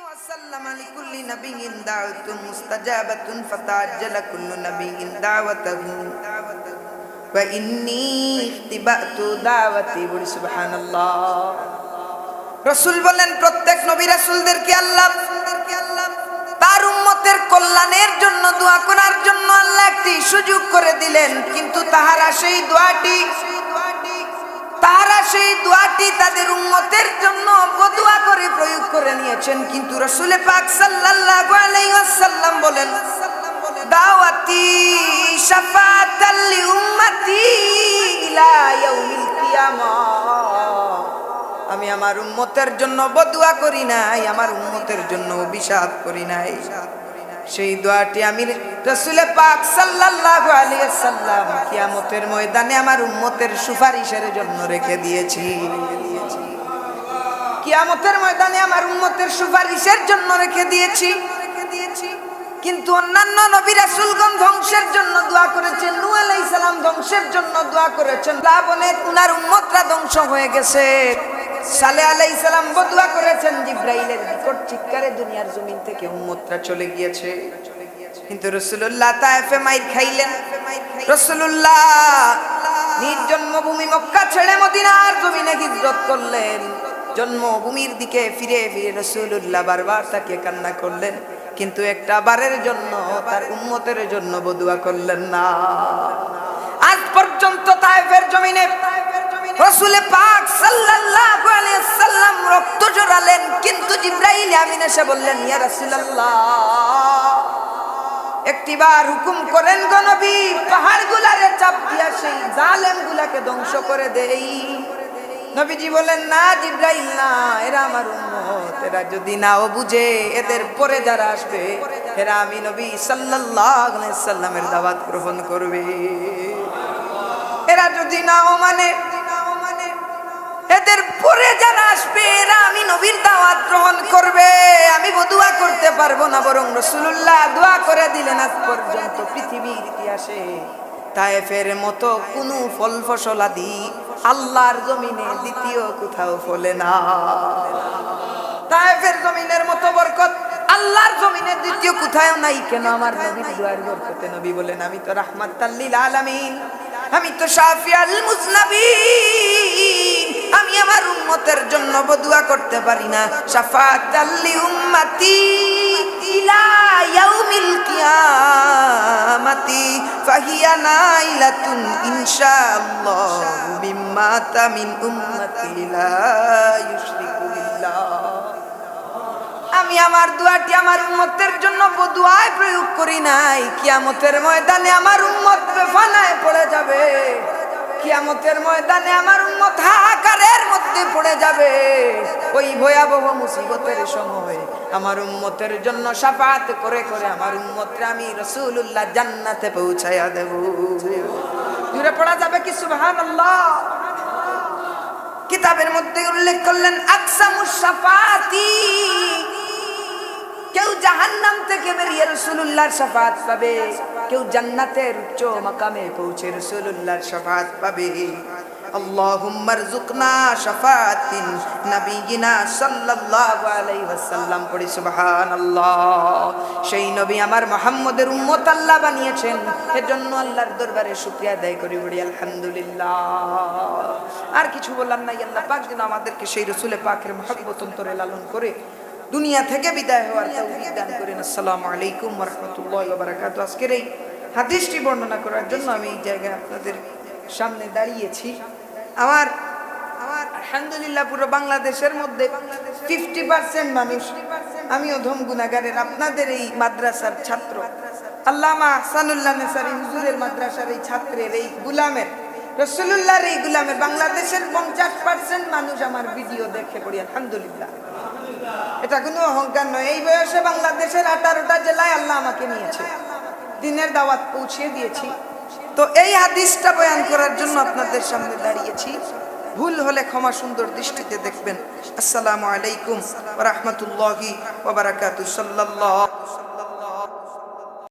وسلم لكل نبي دعوة مستجابة فتعجل كل نبي دعوته وإني اختبأت دعوتي বলি সুবহানাল্লাহ। রাসূল বলেন প্রত্যেক নবী রাসূলদেরকে আল্লাহ তার উম্মতের কল্যাণের জন্য দোয়া করার জন্য আল্লাহ একটি সুযোগ করে দিলেন, কিন্তু তাহারা সেই দোয়াটি তাদের উম্মতের জন্য বদুয়া করে প্রয়োগ করে নিয়েছেন। কিন্তু রাসূল পাক সাল্লাল্লাহু আলাইহি ওয়াসাল্লাম বলেন দাওয়াতি শাফাআতাল লি উম্মতি ইলা ইয়াউমিল কিয়ামাহ। আমি আমার উম্মতের জন্য বদুয়া করি নাই, আমার উম্মতের জন্য অভিশাপ করি নাই। সেই দোয়াটি আমি রাসূল পাক সাল্লাল্লাহু আলাইহি ওয়াসাল্লাম কিয়ামতের ময়দানে আমার উম্মতের সুপারিশের জন্য রেখে দিয়েছি। কিয়ামতের ময়দানে আমার উম্মতের সুপারিশের জন্য রেখে দিয়েছি। কিন্তু অন্যান্য নবী রাসূলগণ ধ্বংসের জন্য দোয়া করেছেন, নূহ আলাইহিস সালাম ধ্বংসের জন্য দোয়া করেছেন, লাবনে উনার উম্মতরা ধ্বংস হয়ে গেছে। সালেহ আলাইহিস সালাম বদুয়া করেছেন, জিবরাইলের নিকট চিৎকারে দুনিয়ার জমিন থেকে উম্মতরা চলে গিয়েছে। কিন্তু রাসূলুল্লাহ তায়েফে মাইর খাইলেন। রাসূলুল্লাহ নিজ জন্মভূমি মক্কা ছেড়ে মদিনার জমিনে হিজরত করলেন। জন্মভূমির দিকে ফিরে ফিরে রাসূলুল্লাহ বারবার তাকে কান্না করলেন, কিন্তু একটা বারের জন্য তার উম্মতের জন্য বদুয়া করলেন না। আজ পর্যন্ত তায়েফের জমিনে রাসূল পাক সাল্লাল্লাহু আলাইহি ওয়াসাল্লাম রক্ত ঝরালেন, কিন্তু জিবরাইল আমিন এসে বললেন ইয়া রাসূলুল্লাহ একটিবার হুকুম করেন গো নবী, পাহাড়গুলারে চাপ দিয়া সেই জালেমগুলাকে ধ্বংস করে দেই। নবীজি বলেন না জিবরাইল না, এরা আমার উম্মত, এরা যদি নাও বুঝে এদের পরে যারা আসবে এরা আমি নবী সাল্লাল্লাহু আলাইহি ওয়াসাল্লামের দাওয়াত গ্রহণ করবে। এরা যদি নাও মানে এদের পরে যারা আসবে এরা আমি নবীর দাওয়াত গ্রহণ করবে। আমি বদুয়া করতে পারবো না, বরং রাসূলুল্লাহ দোয়া করে দিলেন। আজ পর্যন্ত পৃথিবীর ইতিহাসে তায়েফের মতো কোনো ফল ফসলাদি আল্লাহর জমিনে দ্বিতীয় কোথাও ফলে না। তায়েফের জমিনের মতো বরকত আল্লাহর জমিনে দ্বিতীয় কোথাও নাই। কেন? আমার নবীর দোয়ার বরকতে। নবী বলেন আমি তো রাহমাতাল লিল আলামিন, আমি তো শাফিউল মুজনাবিন, আমি আমার উম্মতের জন্য বদুয়া করতে পারি না। শাফাআতাল লি উম্মতি ইলা ইয়াউমিল কিয়ামাতি ফাহিয়া নাইলাতুন ইনশাআল্লাহ বিম্মা তামিন উম্মতি লা ইউশরিকু বিল্লাহ। আমি আমার দোয়াটি আমার উম্মতের জন্য বদুয়ায় প্রয়োগ করি নাই। কিয়ামতের ময়দানে আমার উম্মত বেফানায় পড়ে যাবে। কিয়ামতের ময়দানে আমার উম্মত হাহাকারের মধ্যে পড়ে যাবে। ওই ভয়াবহ মুসিবতের সময় আমার উম্মতের জন্য শাফাআত করে করে আমার উম্মতকে আমি রাসূলুল্লাহ জান্নাতে পৌঁছায়া দেব। দূরে পড়া যাবে কি সুবহানাল্লাহ। কিতাবের মধ্যে উল্লেখ করলেন আকসামুস শাফাআতি, কেউ জাহান্নাম থেকে বেরিয়ে রাসূলুল্লাহর শাফাআত পাবে, কেউ জান্নাতের উচ্চ মাকামে পৌঁছে রাসূলুল্লাহর শাফাআত পাবে। আল্লাহুম্মা রযুকনা শাফাআতিন নবিয়িনা সাল্লাল্লাহু আলাইহি ওয়াসাল্লাম পড়ি সুবহানাল্লাহ। সেই নবী আমার মুহাম্মদের উম্মত আল্লাহ বানিয়েছেন, এজন্য আল্লাহর দরবারে শুকরিয়া আদায় করি, বলি আলহামদুলিল্লাহ। আর কিছু বললাম না। আল্লাহ পাক যেন আমাদেরকে সেই রাসূল পাকের মহব্বত অন্তরে লালন করে দুনিয়া থেকে বিদায় হওয়ার তৌফিক দান করেন। আসসালামু আলাইকুম ওয়া রাহমাতুল্লাহি ওয়া বারাকাতুহু। আজকের এই হাদিসটি বর্ণনা করার জন্য আমি এই জায়গায় আপনাদের সামনে দাঁড়িয়েছি। আমার আলহামদুলিল্লাহ পুরো বাংলাদেশের মধ্যে 50% মানুষ, আমিও ধম গুনাহগারের, আপনাদের এই মাদ্রাসার ছাত্র, আল্লামা আহসানুল্লাহ নেসারি হুজুরের মাদ্রাসার এই ছাত্রের, এই গুলামের, রাসূলুল্লাহর এই গুলামের, বাংলাদেশের 50% মানুষ আমার ভিডিও দেখে পড়ি আলহামদুলিল্লাহ। এটা কোনো অহংকার নয়। এই বয়সে বাংলাদেশের 18টা জেলায় আল্লাহ আমাকে নিয়েছে, দিনের দাওয়াত পৌঁছিয়ে দিয়েছি। তো এই হাদিসটা বয়ান করার জন্য আপনাদের সামনে দাঁড়িয়েছি। ভুল হলে ক্ষমা সুন্দর দৃষ্টিতে দেখবেন। আসসালামু আলাইকুম ওয়া রাহমাতুল্লাহি ওয়া বারাকাতুহু। সাল্লাল্লাহু